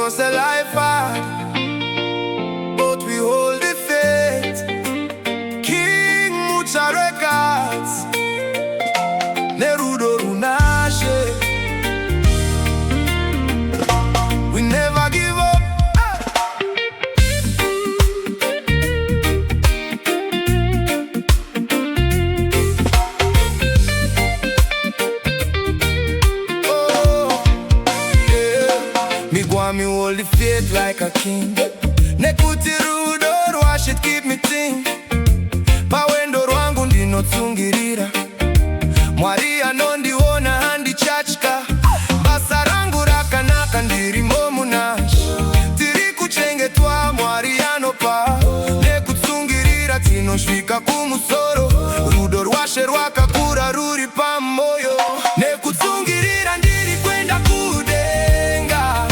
was the life hard, but we hold the faith. King Mucha Records, Nerudo Runashe. We never give up. Me hold the faith like a king. Nekuti rudo rwashe keep me ting. Pawendo rwangu ndinotsungirira. Mwari anondiona handichatya. Basa rangu rakanaka ndirimo munashi. Tiri kuchengetwa Mwari anopa. Nekutsungirira tinosvika kumusoro. Rudo rwashe rwakakura ruri pamoyo. Nekutsungirira ndiri kwenda kudenga.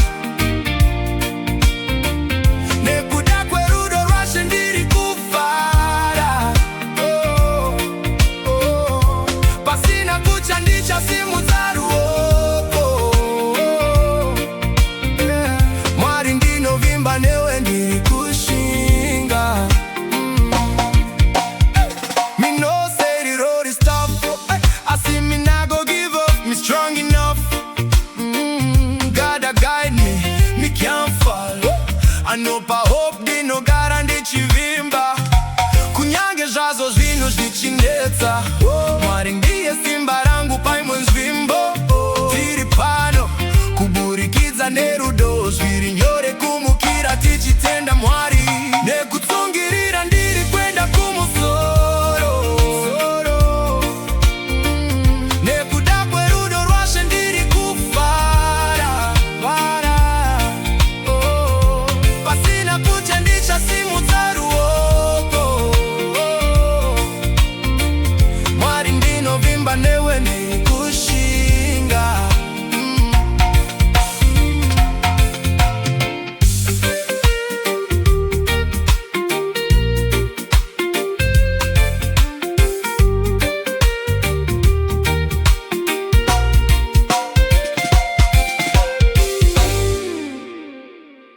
Pasina kucha ndicha simu